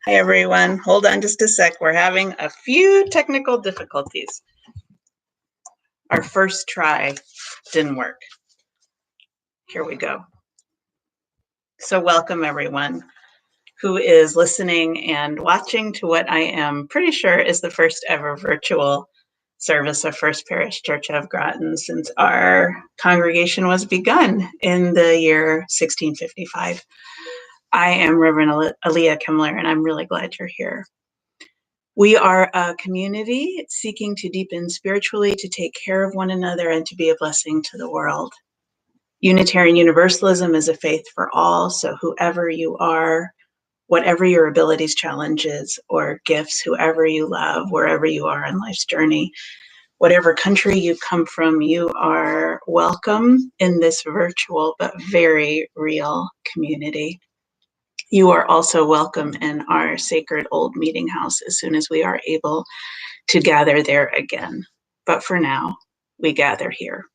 Hi, everyone. Hold on just a sec. We're having a few technical difficulties. Our first try didn't work. Here we go. So welcome, everyone who is listening and watching to what I am pretty sure is the first ever virtual service of First Parish Church of Groton since our congregation was begun in the year 1655. I am Reverend Aaliyah Kemmler, and I'm really glad you're here. We are a community seeking to deepen spiritually, to take care of one another, and to be a blessing to the world. Unitarian Universalism is a faith for all, so whoever you are, whatever your abilities, challenges, or gifts, whoever you love, wherever you are on life's journey, whatever country you come from, you are welcome in this virtual but very real community. You are also welcome in our sacred old meeting house as soon as we are able to gather there again. But for now, we gather here.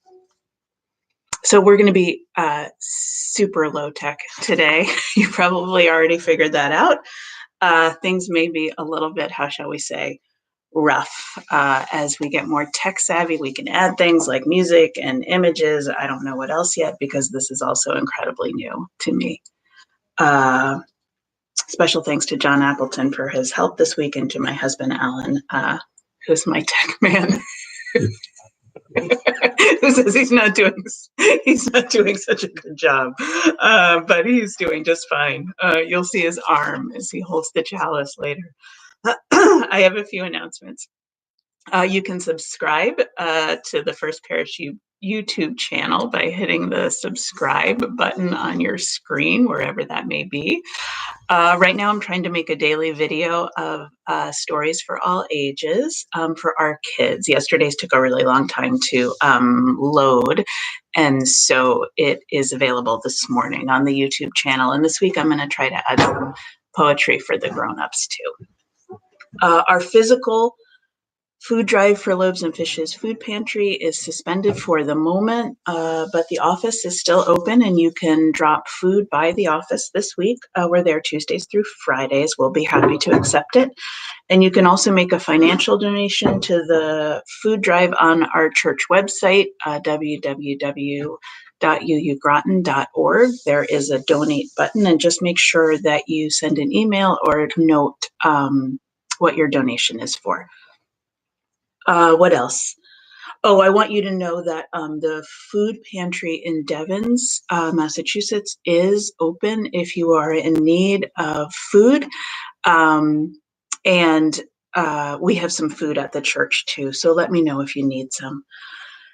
So we're going to be super low tech today. You probably already figured that out. Things may be a little bit, how shall we say, rough. As we get more tech savvy, we can add things like music and images. I don't know what else yet because this is also incredibly new to me. Special thanks to John Appleton for his help this week, and to my husband, Alan, who's my tech man, who says he's not doing such a good job, but he's doing just fine. You'll see his arm as he holds the chalice later. I have a few announcements. You can subscribe to the First Parish YouTube channel by hitting the subscribe button on your screen, wherever that may be. Right now, I'm trying to make a daily video of stories for all ages for our kids. Yesterday's took a really long time to load, and so it is available this morning on the YouTube channel. And this week, I'm going to try to add some poetry for the grown-ups too. Our physical food drive for Loaves and Fishes Food Pantry is suspended for the moment, but the office is still open and you can drop food by the office this week. We're there Tuesdays through Fridays. We'll be happy to accept it. And you can also make a financial donation to the food drive on our church website, www.uugroton.org. There is a donate button, and just make sure that you send an email or note what your donation is for. What else? Oh, I want you to know that the food pantry in Devens, Massachusetts is open if you are in need of food. And we have some food at the church too, so let me know if you need some.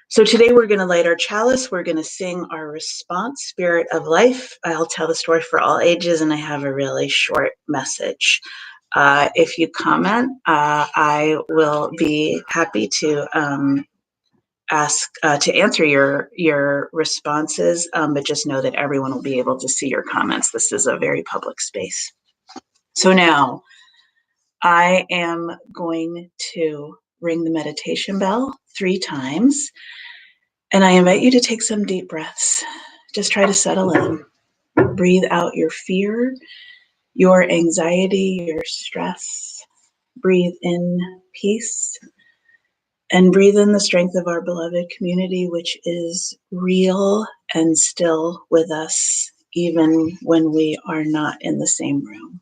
So today we're going to light our chalice. We're going to sing our response, Spirit of Life. I'll tell the story for all ages, and I have a really short message. If you comment, I will be happy to ask to answer your responses, but just know that everyone will be able to see your comments. This is a very public space. So now I am going to ring the meditation bell 3 times, and I invite you to take some deep breaths. Just try to settle in. Breathe out your fear, your anxiety, your stress. Breathe in peace, and breathe in the strength of our beloved community, which is real and still with us, even when we are not in the same room.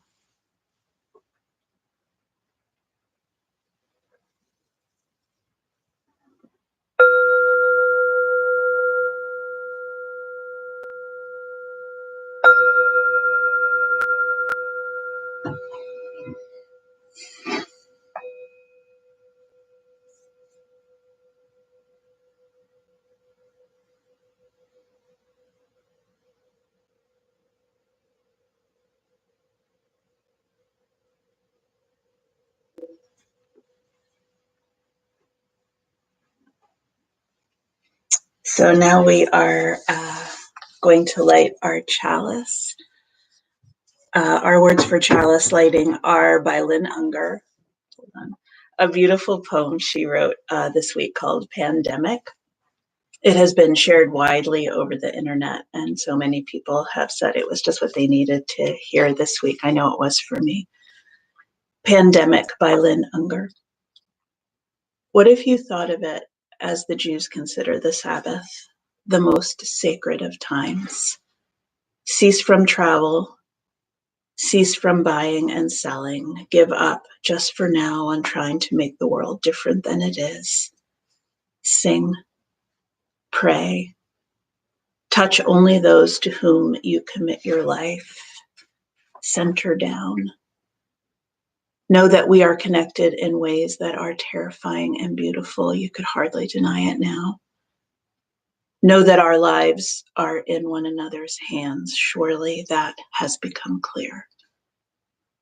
So now we are going to light our chalice. Our words for chalice lighting are by Lynn Unger. Hold on. A beautiful poem she wrote this week called Pandemic. It has been shared widely over the internet, and so many people have said it was just what they needed to hear this week. I know it was for me. Pandemic by Lynn Unger. What if you thought of it as the Jews consider the Sabbath, the most sacred of times? Cease from travel, cease from buying and selling, give up just for now on trying to make the world different than it is. Sing, pray, touch only those to whom you commit your life. Center down. Know that we are connected in ways that are terrifying and beautiful. You could hardly deny it now. Know that our lives are in one another's hands. Surely that has become clear.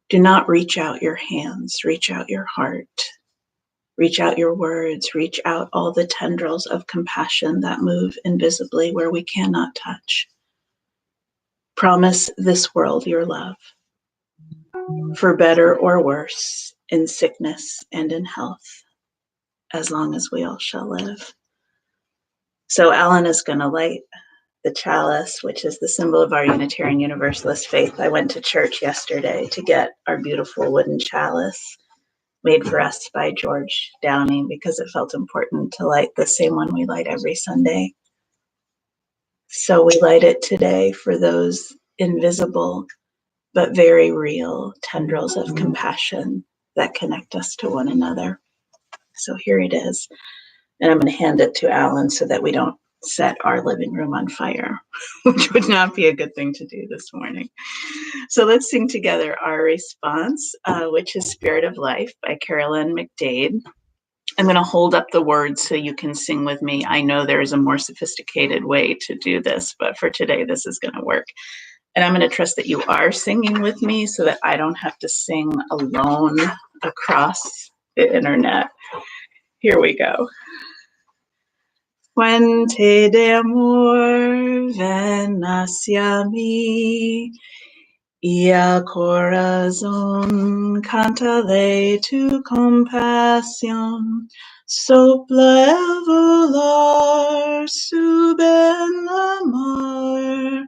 Do not reach out your hands, reach out your heart. Reach out your words, reach out all the tendrils of compassion that move invisibly where we cannot touch. Promise this world your love, for better or worse, in sickness and in health, as long as we all shall live. So Alan is going to light the chalice, which is the symbol of our Unitarian Universalist faith. I went to church yesterday to get our beautiful wooden chalice made for us by George Downey because it felt important to light the same one we light every Sunday. So we light it today for those invisible but very real tendrils of compassion that connect us to one another. So here it is. And I'm going to hand it to Alan so that we don't set our living room on fire, which would not be a good thing to do this morning. So let's sing together our response, which is Spirit of Life by Carolyn McDade. I'm going to hold up the words so you can sing with me. I know there's a more sophisticated way to do this, but for today, this is going to work. And I'm going to trust that you are singing with me so that I don't have to sing alone across the internet. Here we go. Fuente de amor, ven hacia mí, y al corazón cántale tu compasión. Sopla el volar, sube en la mar,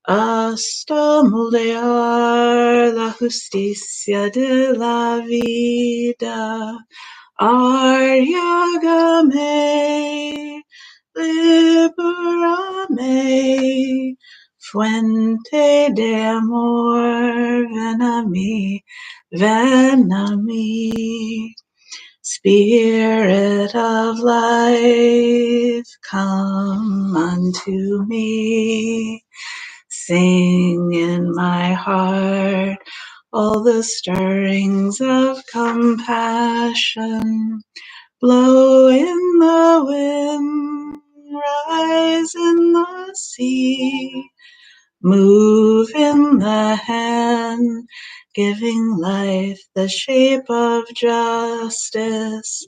hasta moldear la justicia de la vida. Arriágame, libérame, fuente de amor, ven a mí, ven a mí. Spirit of life, come unto me. Sing in my heart all the stirrings of compassion. Blow in the wind, rise in the sea, move in the hand, giving life the shape of justice.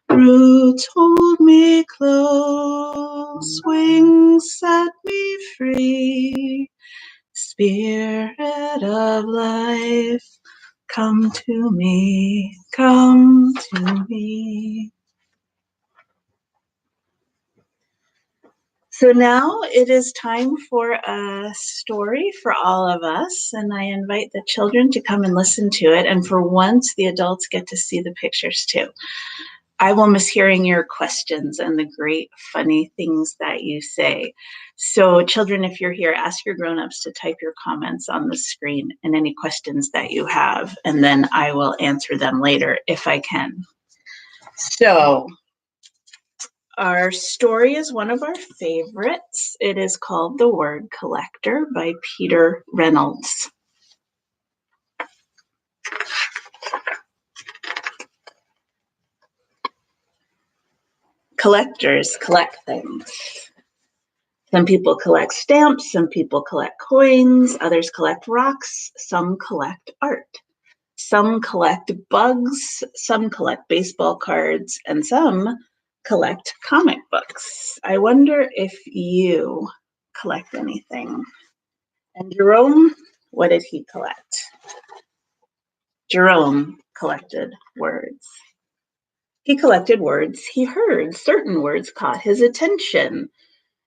Roots hold me close, wings set me free. Spirit of life, come to me, come to me. So now it is time for a story for all of us, and I invite the children to come and listen to it, and for once the adults get to see the pictures too. I will miss hearing your questions and the great funny things that you say. So children, if you're here, ask your grown-ups to type your comments on the screen and any questions that you have, and then I will answer them later if I can. So our story is one of our favorites. It is called The Word Collector by Peter Reynolds. Collectors collect things. Some people collect stamps, some people collect coins, others collect rocks, some collect art. Some collect bugs, some collect baseball cards, and some collect comic books. I wonder if you collect anything. And Jerome, what did he collect? Jerome collected words. He collected words he heard. Certain words caught his attention.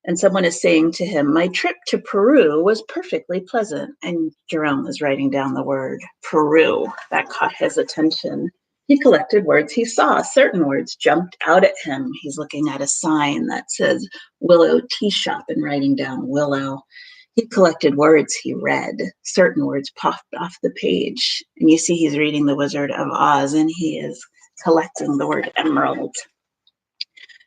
And someone is saying to him, my trip to Peru was perfectly pleasant. And Jerome was writing down the word Peru. That caught his attention. He collected words he saw. Certain words jumped out at him. He's looking at a sign that says Willow Tea Shop and writing down Willow. He collected words he read. Certain words popped off the page. And you see he's reading The Wizard of Oz, and he is collecting the word emerald.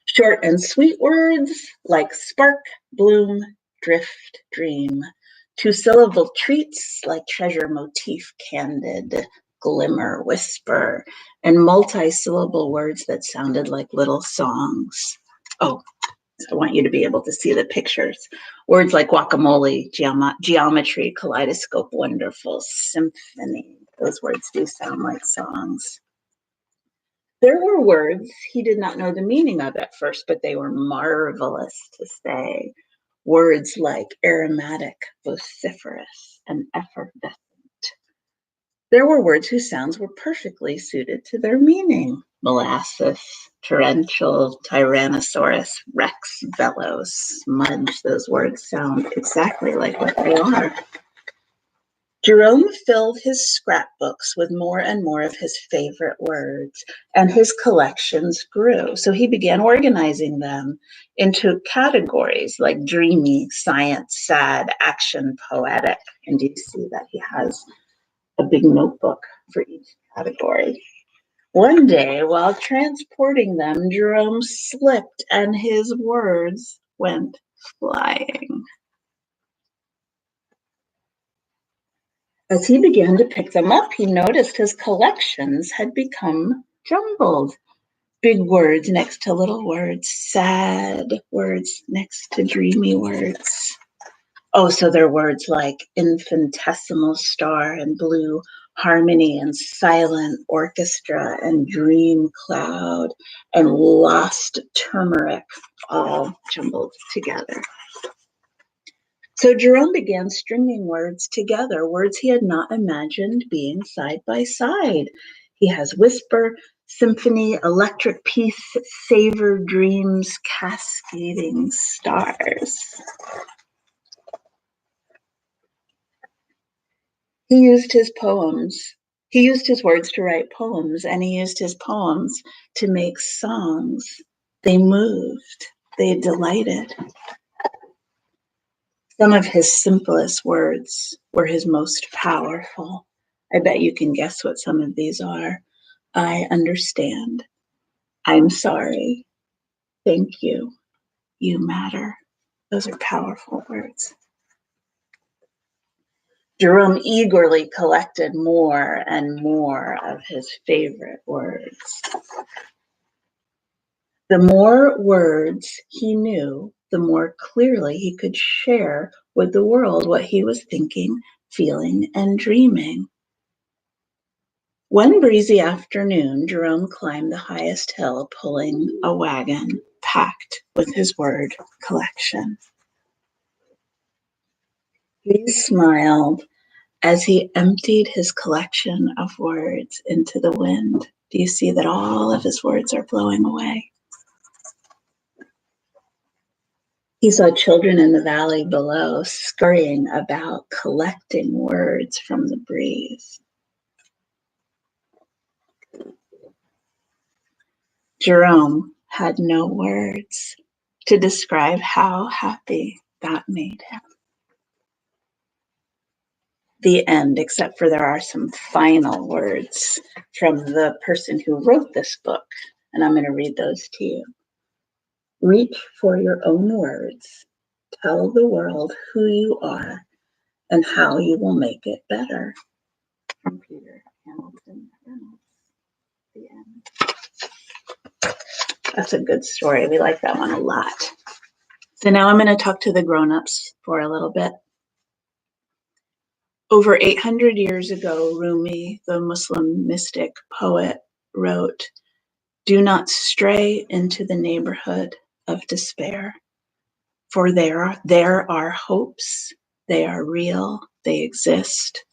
Short and sweet words like spark, bloom, drift, dream. Two-syllable treats like treasure, motif, candid, glimmer, whisper, and multi-syllable words that sounded like little songs. Oh, I want you to be able to see the pictures. Words like guacamole, geometry, kaleidoscope, wonderful, symphony. Those words do sound like songs. There were words he did not know the meaning of at first, but they were marvelous to say. Words like aromatic, vociferous, and effervescent. There were words whose sounds were perfectly suited to their meaning. Molasses, torrential, tyrannosaurus, rex, bellows, smudge. Those words sound exactly like what they are. Jerome filled his scrapbooks with more and more of his favorite words, and his collections grew. So he began organizing them into categories like dreamy, science, sad, action, poetic. And you see that he has a big notebook for each category. One day, while transporting them, Jerome slipped and his words went flying. As he began to pick them up, he noticed his collections had become jumbled. Big words next to little words, sad words next to dreamy words. Oh, so there are words like infinitesimal star and blue harmony and silent orchestra and dream cloud and lost turmeric, all jumbled together. So Jerome began stringing words together, words he had not imagined being side by side. He has whisper, symphony, electric peace, savor, dreams, cascading stars. He used his words to write poems, and he used his poems to make songs. They moved, they delighted. Some of his simplest words were his most powerful. I bet you can guess what some of these are. I understand. I'm sorry. Thank you. You matter. Those are powerful words. Jerome eagerly collected more and more of his favorite words. The more words he knew, the more clearly he could share with the world what he was thinking, feeling, and dreaming. One breezy afternoon, Jerome climbed the highest hill, pulling a wagon packed with his word collection. He smiled as he emptied his collection of words into the wind. Do you see that all of his words are blowing away? He saw children in the valley below scurrying about, collecting words from the breeze. Jerome had no words to describe how happy that made him. The end, except for there are some final words from the person who wrote this book, and I'm going to read those to you. Reach for your own words. Tell the world who you are and how you will make it better. From Peter Hamilton Reynolds. The end. That's a good story. We like that one a lot. So now I'm going to talk to the grown-ups for a little bit. Over 800 years ago, Rumi, the Muslim mystic poet, wrote, "Do not stray into the neighborhood of despair, for there are hopes, they are real, they exist.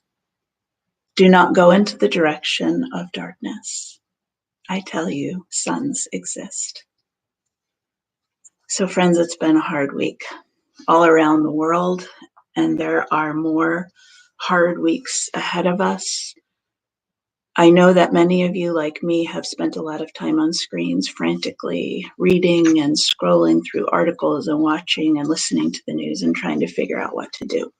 Do not go into the direction of darkness. I tell you, suns exist." So friends, it's been a hard week all around the world, and there are more hard weeks ahead of us. I know that many of you, like me, have spent a lot of time on screens frantically reading and scrolling through articles and watching and listening to the news and trying to figure out what to do.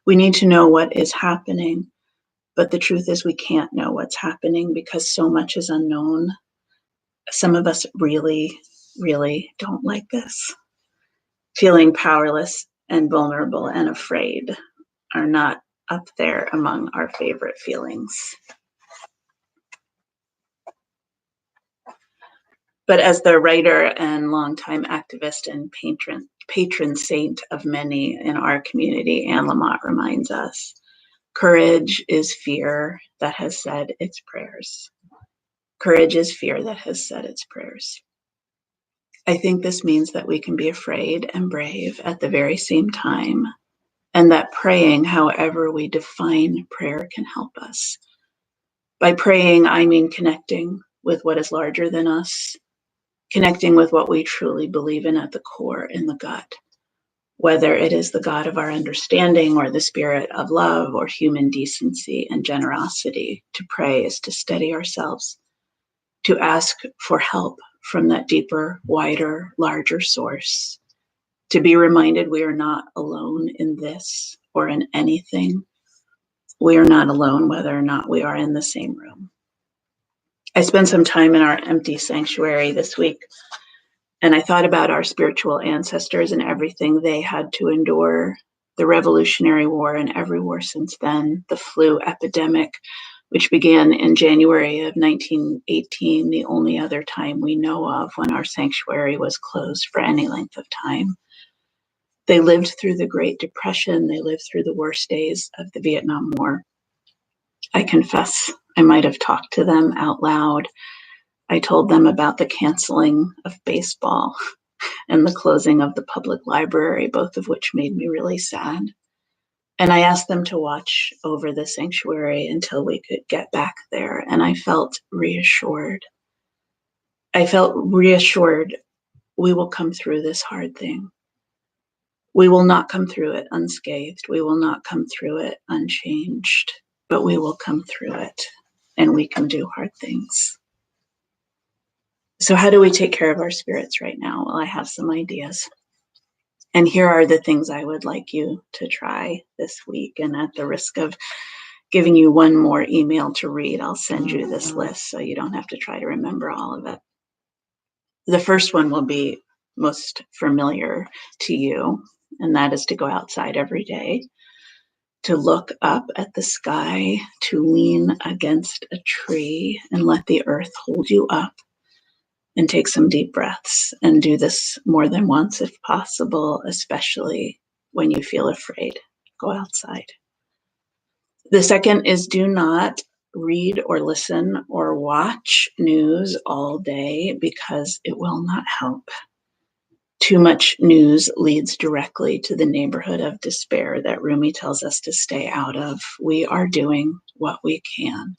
We need to know what is happening, but the truth is we can't know what's happening because so much is unknown. Some of us really, really don't like this. Feeling powerless and vulnerable and afraid are not up there among our favorite feelings. But as the writer and longtime activist and patron saint of many in our community, Anne Lamott reminds us, courage is fear that has said its prayers. Courage is fear that has said its prayers. I think this means that we can be afraid and brave at the very same time, and that praying, however we define prayer, can help us. By praying, I mean connecting with what is larger than us, connecting with what we truly believe in at the core, in the gut, whether it is the God of our understanding or the spirit of love or human decency and generosity. To pray is to steady ourselves, to ask for help from that deeper, wider, larger source, to be reminded we are not alone in this or in anything. We are not alone whether or not we are in the same room. I spent some time in our empty sanctuary this week, and I thought about our spiritual ancestors and everything they had to endure, the Revolutionary War and every war since then, the flu epidemic, which began in January of 1918, the only other time we know of when our sanctuary was closed for any length of time. They lived through the Great Depression. They lived through the worst days of the Vietnam War. I confess I might have talked to them out loud. I told them about the canceling of baseball and the closing of the public library, both of which made me really sad. And I asked them to watch over the sanctuary until we could get back there. And I felt reassured. I felt reassured we will come through this hard thing. We will not come through it unscathed. We will not come through it unchanged, but we will come through it, and we can do hard things. So how do we take care of our spirits right now? Well, I have some ideas. And here are the things I would like you to try this week. And at the risk of giving you one more email to read, I'll send you this list so you don't have to try to remember all of it. The first one will be most familiar to you, and that is to go outside every day, to look up at the sky, to lean against a tree and let the earth hold you up, and take some deep breaths, and do this more than once if possible, especially when you feel afraid. Go outside. The second is do not read or listen or watch news all day because it will not help. Too much news leads directly to the neighborhood of despair that Rumi tells us to stay out of. We are doing what we can.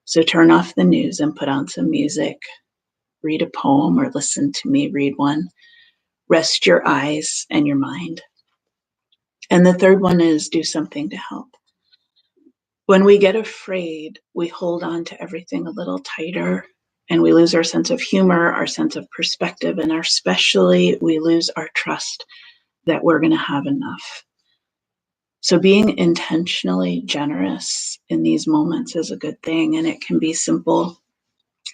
So turn off the news and put on some music. Read a poem or listen to me read one. Rest your eyes and your mind. And the third one is do something to help. When we get afraid, we hold on to everything a little tighter, and we lose our sense of humor, our sense of perspective, and especially we lose our trust that we're going to have enough. So being intentionally generous in these moments is a good thing, and it can be simple.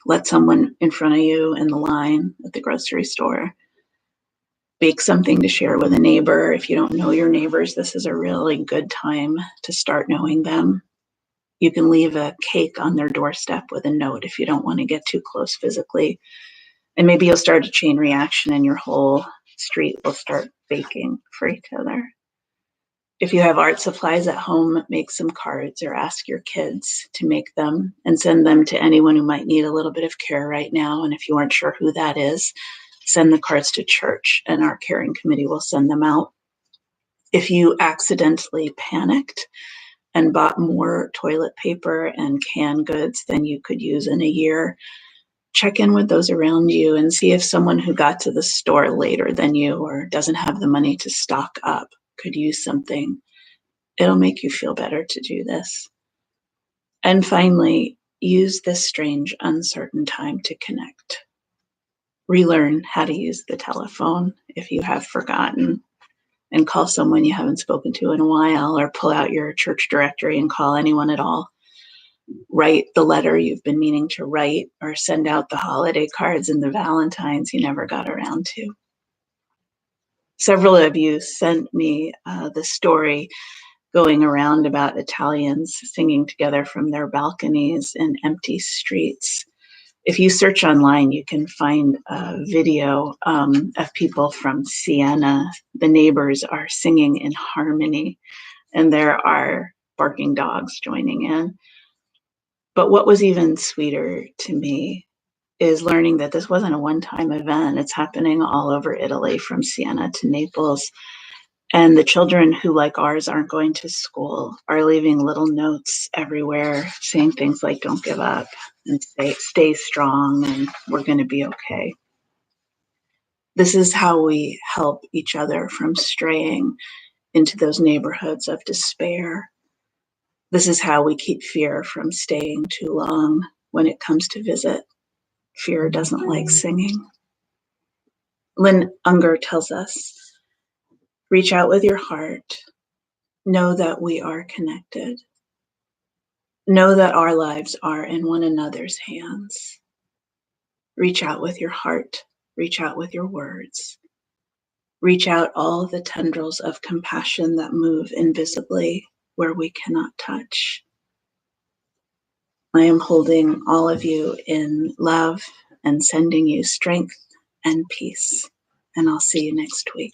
Let someone in front of you in the line at the grocery store. Bake something to share with a neighbor. If you don't know your neighbors, this is a really good time to start knowing them. You can leave a cake on their doorstep with a note if you don't want to get too close physically. And maybe you'll start a chain reaction and your whole street will start baking for each other. If you have art supplies at home, make some cards or ask your kids to make them and send them to anyone who might need a little bit of care right now. And if you aren't sure who that is, send the cards to church and our caring committee will send them out. If you accidentally panicked and bought more toilet paper and canned goods than you could use in a year, check in with those around you and see if someone who got to the store later than you or doesn't have the money to stock up could use something. It'll make you feel better to do this. And finally, use this strange, uncertain time to connect. Relearn how to use the telephone if you have forgotten, and call someone you haven't spoken to in a while, or pull out your church directory and call anyone at all. Write the letter you've been meaning to write, or send out the holiday cards and the Valentines you never got around to. Several of you sent me the story going around about Italians singing together from their balconies in empty streets. If you search online, you can find a video of people from Siena. The neighbors are singing in harmony, and there are barking dogs joining in. But what was even sweeter to me is learning that this wasn't a one-time event. It's happening all over Italy, from Siena to Naples. And the children who, like ours, aren't going to school are leaving little notes everywhere saying things like, don't give up, and stay strong, and we're going to be okay. This is how we help each other from straying into those neighborhoods of despair. This is how we keep fear from staying too long when it comes to visit. Fear doesn't like singing. Lynn Unger tells us, reach out with your heart. Know that we are connected. Know that our lives are in one another's hands. Reach out with your heart. Reach out with your words. Reach out all the tendrils of compassion that move invisibly where we cannot touch. I am holding all of you in love and sending you strength and peace. And I'll see you next week.